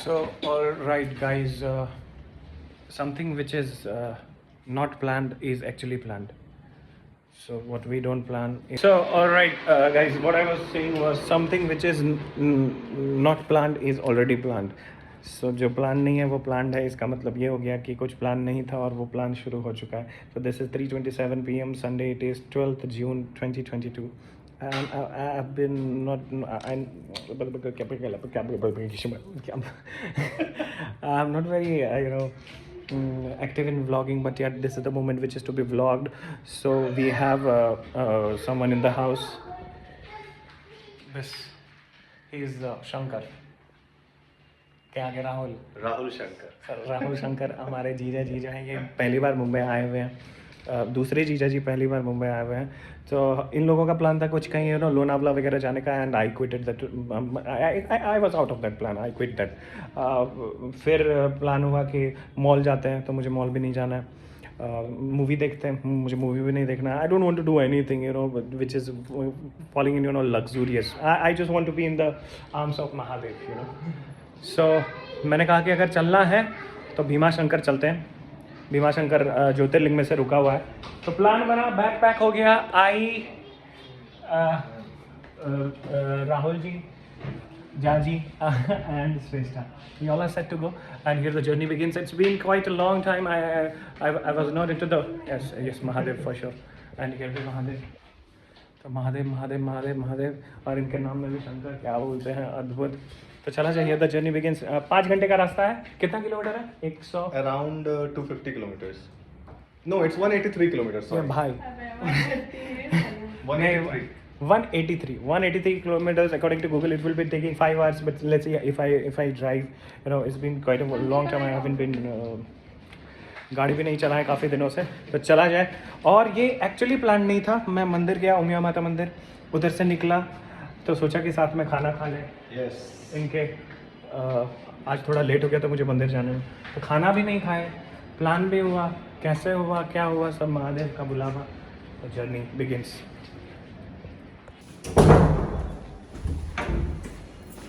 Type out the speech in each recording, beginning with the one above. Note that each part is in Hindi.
So, all right, guys. Something which is not planned is actually planned. So, what we don't plan. So, all right, guys. What I was saying was something which is not planned is already planned. सो जो प्लान नहीं है वो प्लान्ड है. इसका मतलब ये हो गया कि कुछ प्लान नहीं था और वो प्लान शुरू हो चुका है. तो this is 3:27 PM Sunday. It is 12th June 2022. And I've been not I'm not very active in vlogging, but yet this is the moment which is to be vlogged. So we have someone in the house. This he is Shankar. क्या आगे राहुल शंकर. राहुल शंकर हमारे जीजा हैं. ये पहली बार मुंबई आए हुए हैं. दूसरे जीजा जी पहली बार मुंबई आए हुए हैं. तो इन लोगों का प्लान था कुछ कहीं लोनावला वगैरह जाने का. And I quitted that. I was out of that plan. I quit that. फिर प्लान हुआ कि मॉल जाते हैं. तो मुझे मॉल भी नहीं जाना है. मूवी देखते हैं. मुझे मूवी भी नहीं देखना. I don't want to do anything which is falling in luxurious. I just want to be in the arms of Mahadev. So मैंने कहा कि अगर चलना है तो भीमा शंकर चलते हैं. भीमा शंकर ज्योतिर्लिंग में से रुका हुआ है. तो प्लान बना, बैग पैक हो गया. आई Rahul ji, Jaji and Shrestha. We all are set to go, and here the journey begins. It's been quite a long time. I was not into the yes Mahadev for sure, and here is Mahadev. तो महादेव और इनके नाम में भी शंकर. क्या बोलते हैं, अद्भुत. तो चला जाइए. The journey begins. 5 घंटे का रास्ता है. कितना किलोमीटर है? 100 around 250 kilometres. No, it's 183 kilometres. Sorry भाई. 183 kilometers. According to Google, it will be taking 5 hours. But let's see if I drive. It's been quite a long time. I haven't been. गाड़ी भी नहीं चला है काफ़ी दिनों से. तो चला जाए. और ये एक्चुअली प्लान नहीं था. मैं मंदिर गया, उमिया माता मंदिर. उधर से निकला तो सोचा कि साथ में खाना खा लें. यस. इनके आज थोड़ा लेट हो गया तो मुझे मंदिर जाने में. तो खाना भी नहीं खाए. प्लान भी हुआ. कैसे हुआ, क्या हुआ, सब महादेव का बुलावा. तो जर्नी बिगिंस.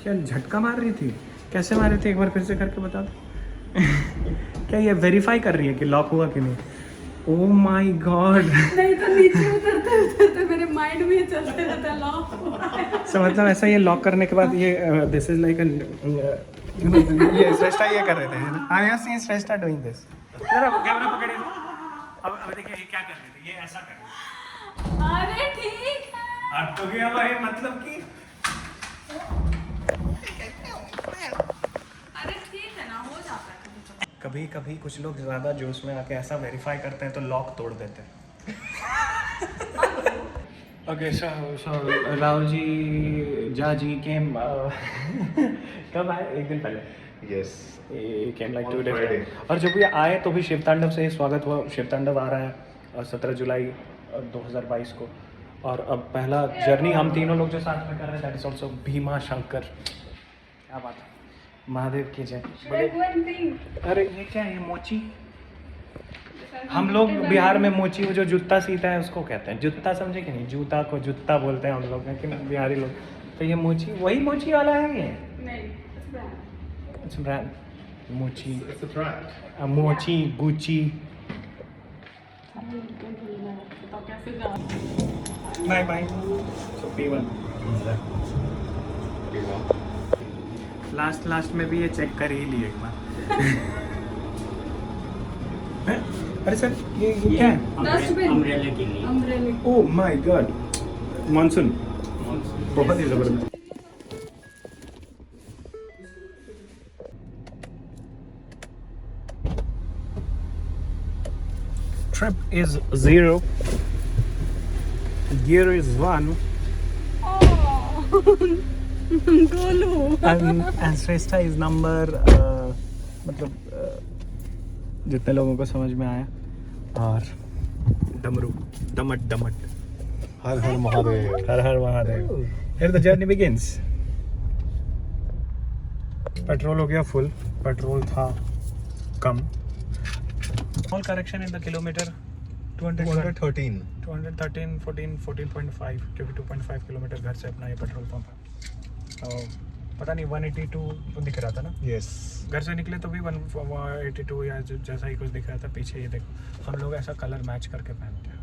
क्या झटका मार रही थी? कैसे मार रही थी? एक बार फिर से करके बता दो. क्या ये वेरीफाई कर रही है कि लॉक हुआ कि नहीं? ओह माय गॉड. नहीं तो नीचे उतरते मेरे माइंड में चलते रहता लॉक हुआ है. सो मतलब ऐसा ये लॉक करने के बाद ये दिस इज लाइक ये श्रेष्ठा ये कर रहे थे. I have seen Shreshtha doing this. जरा कैमरा पकड़िए. अब देखिए ये क्या कर रहे थे. ये ऐसा कर रहे थे. अरे ठीक है. अब तो गया भाई. मतलब कि अरे ठीक है ना, हो जाता है. कभी कभी कुछ लोग ज़्यादा जोश में आके ऐसा वेरीफाई करते हैं तो लॉक तोड़ देते हैं. ओके. सो राहुल जी, जाजी केम कब आए? एक दिन पहले. Yes. Came like 2 On days. Friday. और जब ये आए तो भी शिव तांडव से ही स्वागत हुआ. शिव तांडव आ रहा है 17 जुलाई 2022 को. और अब पहला जर्नी हम तीनों लोग जो साथ में कर रहे हैं, that is also Bhima Shankar. क्या बात है. महादेव की जय. अरे ये क्या है? मोची. हम लोग बिहार में मोची, वो जो जूता सीता है उसको कहते हैं जूता. समझे कि नहीं? जूता को जूता बोलते हैं हम लोग, लेकिन बिहारी लोग. तो ये मोची वही मोची वाला है. ये नहीं, अच्छा ब्रांड. मोची, इट्स अ ब्रांड. मोची, गुची. तो कैसे जा. बाय. सो P1 लास्ट में भी ये चेक कर ही लिए एक बार. अरे सर ये क्या है? अम्ब्रेला के लिए. Umbrella. Oh my God. Monsoon बहुत ही ज़बरदस्त. Trip is 0, gear is 1. Golu. and Shrestha is number मतलब जितने लोगों को समझ में आया. और डमरू डमट. हर हर महादेव. हर Mahadev. Here the journey begins. Petrol हो गया फुल. पेट्रोल था कम. Small correction in the kilometer. 213. 14.5 क्योंकि 2.5 किलोमीटर घर से अपना ये पेट्रोल पंप है. पता नहीं 182 दिख रहा था ना। Yes. घर से निकले तो भी 182 या जैसा ही कुछ दिख रहा था। पीछे ये देखो, हम लोग ऐसा कलर मैच करके पहनते हैं।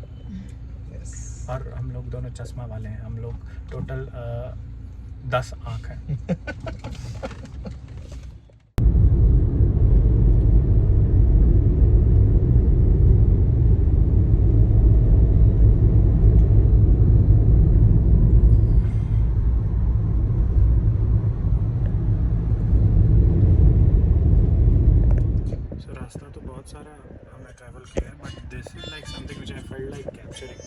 Yes. और हम लोग दोनों चश्मा वाले हैं। हम लोग टोटल 10 आँख हैं। रास्ता तो बहुत सारा हमने ट्रैवल किया है, but this is like something which I felt like capturing,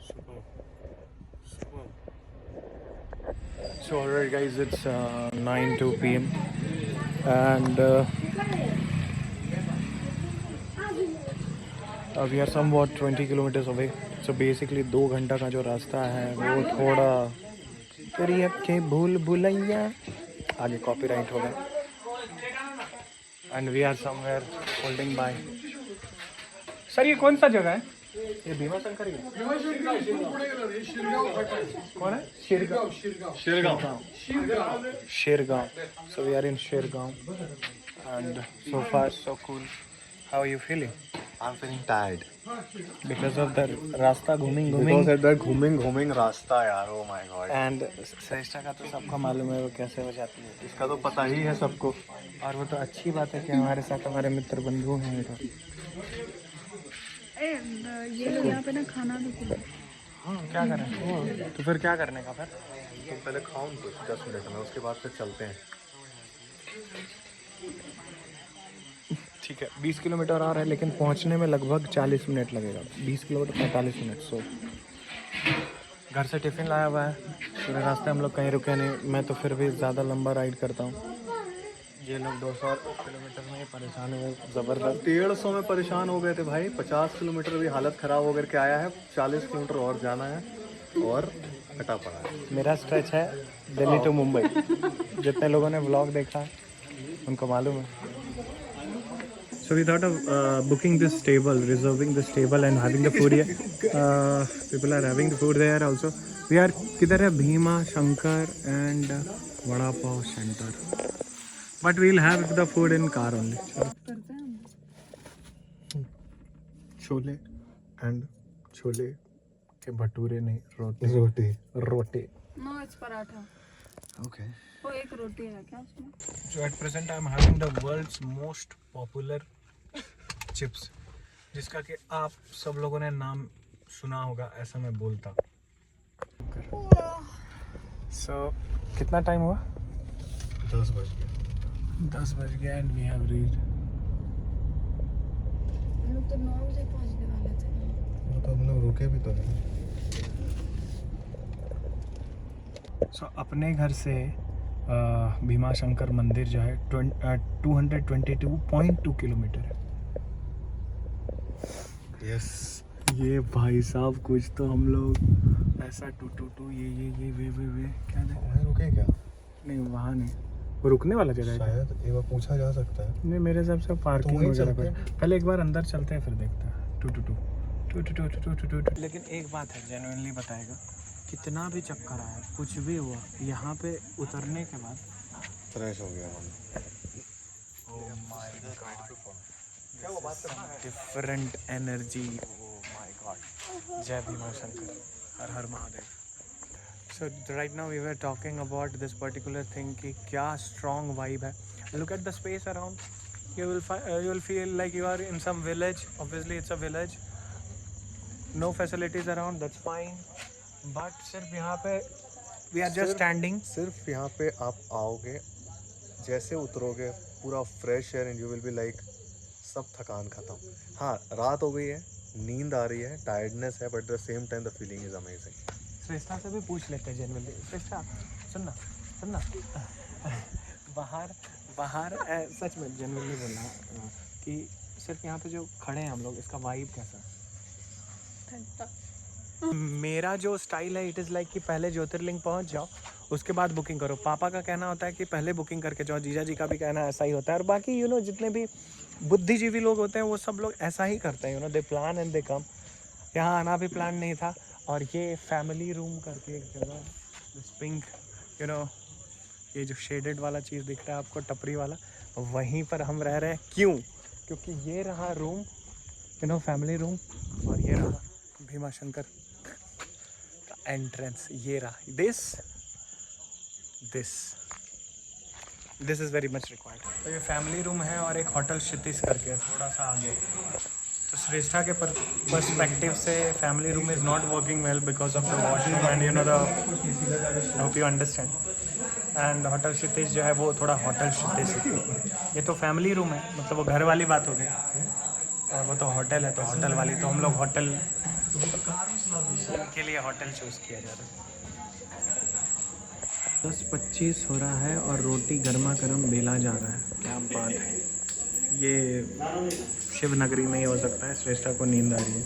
you know. Super. So alright guys, it's 9:02 p.m. and we are somewhat 20 kilometers away. So basically 2 घंटा का जो रास्ता है वो थोड़ा करिए के भूल भुलैया आगे कॉपीराइट हो गया। And we are somewhere holding by. Sir ये कौन सा जगह है? ये भीमा शंकर ही है? कौन है? Shergaon. So we are in Shergaon and so far so cool. How are you feeling? I'm feeling tired. Because of the रास्ता घूमिंग Because of that घूमिंग रास्ता यार, oh my god. एंड श्रेष्ठा का तो सबको मालूम है वो कैसे हो जाती है। इसका तो पता ही है सबको। और वो तो अच्छी बात है कि हमारे साथ हमारे मित्र बंधु हैं इधर। ये लोग यहाँ पे ना खाना भी खिलाते हैं। हाँ क्या करें? तो फिर क्या करने का फिर? तुम पहले खाओ कुछ 10 मिनट में, उसके बाद फिर चलते हैं। ठीक है, 20 किलोमीटर आ रहा है लेकिन पहुंचने में लगभग 40 मिनट लगेगा। 20 किलोमीटर 45 मिनट। सो घर से टिफ़िन लाया हुआ है। पूरे रास्ते हम लोग कहीं रुके नहीं। मैं तो फिर भी ज़्यादा लंबा राइड करता हूँ। ये लोग 200 किलोमीटर में परेशान हुए ज़बरदस्त। 150 में परेशान हो गए थे भाई। 50 किलोमीटर भी हालत ख़राब हो करके आया है। 40 किलोमीटर और जाना है और कटा पड़ा है। मेरा स्ट्रेच है दिल्ली टू मुंबई। जितने लोगों ने व्लॉग देखा है उनको मालूम है। So we thought of booking this table, reserving this table and having the food here. People are having the food there also. We are किधर है? Bhima Shankar and vada pav centre. But we'll have the food in car only. Chole and chole के भटूरे नहीं, रोटी. No, it's paratha. Okay. वो एक रोटी है क्या उसमें? So at present I am having the world's most popular chips, जिसका कि आप सब लोगों ने नाम सुना होगा, ऐसा मैं बोलता। So कितना टाइम हुआ? 10 बज गया। 10 बज गया and we have reached. हम लोग तो 9 बजे पहुंचने वाले थे ना। वो तो हम लोग रुके भी तो हैं। So अपने घर से भीमा शंकर मंदिर जो है 222.2 किलोमीटर है। यस। ये भाई साहब कुछ तो हम लोग ऐसा टू ये वे क्या है? वहीं रुके क्या? नहीं वहाँ नहीं, वो रुकने वाला जगह है। शायद एक बार पूछा जा सकता है। नहीं मेरे हिसाब से पार्किंग वहीं वगैरह चलते पर। पहले एक बार अंदर चलते हैं फिर देखते हैं। टू। लेकिन एक बात है, जेन्युइनली बताएगा, कितना भी चक्कर आया, कुछ भी हुआ, यहाँ पे उतरने के बाद फ्रेश हो गया हम। Different energy. Oh my god. जय भीमा शंकर, हर हर Mahadev. So right now we were talking about this particular thing कि क्या स्ट्रॉन्ग वाइब है। Look at the space around, you will feel like you are in some village. Obviously it's a village, no facilities around, that's fine, but सिर्फ यहाँ पे we are just standing. सिर्फ यहाँ पे आप आओगे, जैसे उतरोगे पूरा fresh air and you will be like सब थकान खत्म। हाँ रात हो गई है, नींद आ रही है, टायर्डनेस है, but at the same time the feeling is amazing. Shreshtha से भी पूछ लेते हैं जेन्युइनली। श्रेष्ठा सुनना बाहर सच में जेन्युइनली बोलना कि सिर्फ यहाँ पे जो खड़े हैं हम लोग, इसका वाइब कैसा है? मेरा जो स्टाइल है इट इज़ लाइक कि पहले ज्योतिर्लिंग पहुँच जाओ, उसके बाद बुकिंग करो। पापा का कहना होता है कि पहले बुकिंग करके जाओ, जीजा जी का भी कहना ऐसा ही होता है, और बाकी जितने भी बुद्धिजीवी लोग होते हैं वो सब लोग ऐसा ही करते हैं। दे प्लान एंड दे कम। यहाँ आना भी प्लान नहीं था, और ये फैमिली रूम करके एक जगह, दिस पिंक यू नो, ये जो शेडेड वाला चीज़ दिख रहा है आपको, टपरी वाला, वहीं पर हम रह रहे हैं। क्यों? क्योंकि ये रहा room, you know, family room, और ये रहा भीमा शंकर का एंट्रेंस। ये रहा this is very much required. तो ये फैमिली रूम है और एक होटल क्षितिज करके है थोड़ा सा आगे। तो श्रेष्ठा के पर्सपेक्टिव से family room is not working well because of the washroom and you know the, hope you understand. And hotel Kshitij जो है वो थोड़ा होटल क्षितिज है। ये तो फैमिली रूम है, मतलब वो घर वाली बात हो गई, और वो तो होटल है तो होटल वाली। तो हम लोग होटल के लिए होटल चूज़ किया जा रहा है। 10:25 हो रहा है और रोटी गर्मा गर्म बेला जा रहा है। क्या बात है, ये शिवनगरी में ही हो सकता है। श्रेष्ठा को नींद आ रही है,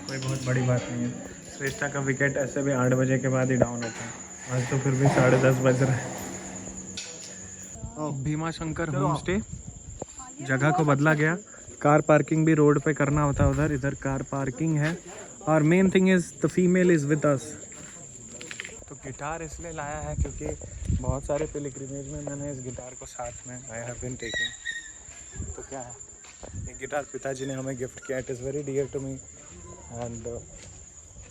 कोई बहुत बड़ी बात नहीं है। श्रेष्ठा का विकेट ऐसे भी 8 बजे के बाद ही डाउन होता है, आज तो फिर भी 10:30 बज रहा है। भीमा शंकर होम स्टे, जगह को बदला गया। कार पार्किंग भी रोड पे करना होता है उधर, इधर कार पार्किंग है। और main thing is the female is with us. तो गिटार इसलिए लाया है क्योंकि बहुत सारे पिलग्रिमेज में मैंने इस गिटार को साथ में आई हैव बीन टेकिंग। तो क्या है, ये गिटार पिताजी ने हमें गिफ्ट किया। It is very dear to me and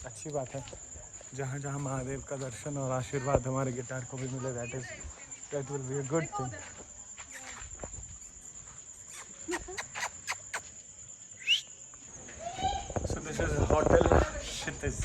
अच्छी बात है, जहाँ जहाँ महादेव का दर्शन और आशीर्वाद हमारे गिटार को भी मिले, that will be a good thing. So this is Hotel Kshitij.